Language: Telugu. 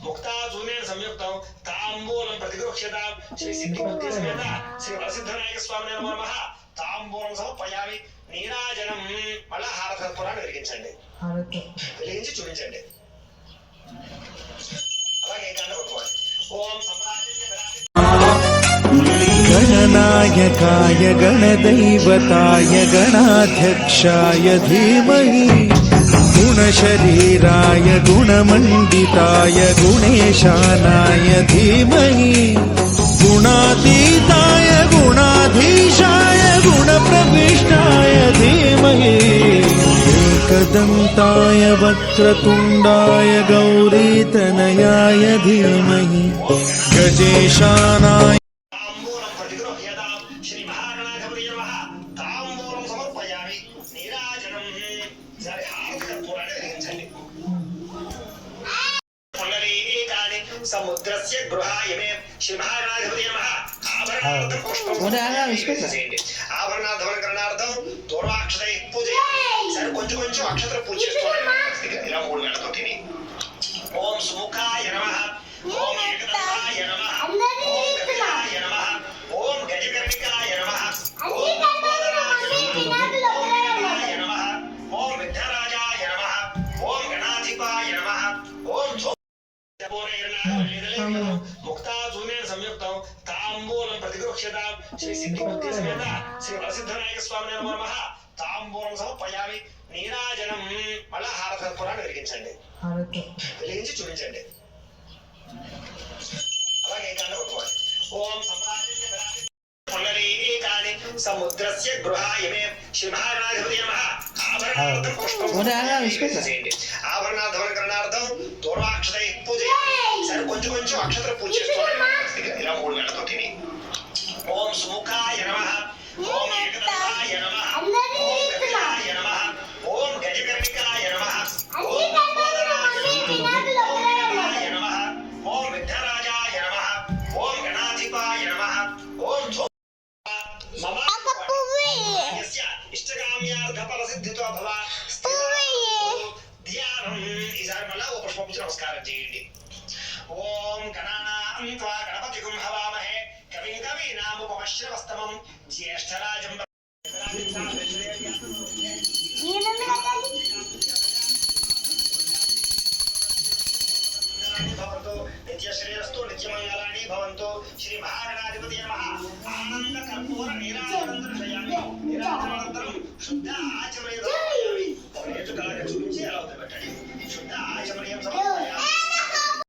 मुक्ताजूनेन संयुक्तं ताम्बूलं प्रतिगृह्यतां श्री सिद्धिबुद्धि समेत श्री वरसिद्धनायक स्वामिने नमः ताम्बूलं समर्पयामि నీరాజనం మళ్ళా హారతత్పురాన్ని వెలిగించండి వెలిగించి చూపించండి అలాగే ఓం गणनायकाय गणदैवताय गणाध्यक्षाय धीमहि गुणशरीराय गुणमण्डिताय गुणेशानाय धीमहि गुणातीताय गुणाधीशाय गुणप्रविष्टाय धीमहि एकदन्ताय वक्रतुण्डाय गौरीतनयाय धीमहि गजेशानाय समुद्रस्य गृहायमे श्री महागणाधिपतये नमः आभरणार्थं पुष्पं ఆభరణాలు ధవనకరణార్థం దూర్వాక్షతై పూజ సరే కొంచెం కొంచెం అక్షతలు పూజ చేసుకోండి ఇలా 3 గంటలతోటిని ఓం సుముఖాయ నమః ఓం ఏకదంతాయ నమః ఓం కపిలాయ నమః ఓం గజకర్ణికాయ నమః ఓం లంబోదరాయ నమః ఓం విఘ్నరాజాయ నమః ఓం గణాధిపాయ నమః ఓం मुक्ताजूनेन संयुक्तं ताम्बूलं प्रतिगृह्यतां श्री सिद्धिबुद्धि समेत श्री वरसिद्धनायक स्वामिने नमः ताम्बूलं समर्पयामि నీరాజనం మళ్ళా హారతత్పురాన్ని వెలిగించండి వెలిగించి చూపించండి అలాగే ఓం పుండరీకాని సముద్రస్య గృహాయమే శ్రీ మహాగణాధిపతये నమః ఆభరణార్థం పుష్పం ఆభరణాలు ధవనకరణార్థం దూర్వాక్షతై పూజ సరే కొంచెం కొంచెం అక్షతలు పూజ చేసుకోండి ఇలా 3 గంటలతోటిని ఓం సుముఖాయ నమః ఓం ఏకదంతాయ నమః ఓం కపిలాయ నమః ఓం గజకర్ణికాయ నమః ఓం లంబోదరాయ నమః ఓం విఘ్నరాజాయ నమః ఓం గణాధిపాయ నమః ఓం మమ యస్య ఇష్టకామ్యార్థ ఫలసిద్ధితో భవ ధ్యానం ఈసారి మళ్ళా ఓ పుష్పపుచ్చి నమస్కారం చేయండి ఓం గణానాం త్వా గణపతిగుం హవామహే కవిం కవీనాముపమశ్రవస్తమం జ్యేష్ఠరాజం భవంతు నిత్యశ్రేయస్తు నిత్యమంగళాని భవంతు శ్రీ మహాగణాధిపతये నమః ఆనంద కర్పూర నీరాజనం దర్శయామి నీరాజనానంతరం శుద్ధ ఆచమనేదో రేటు కళగా చూపించి అలా పెట్టండి శుద్ధ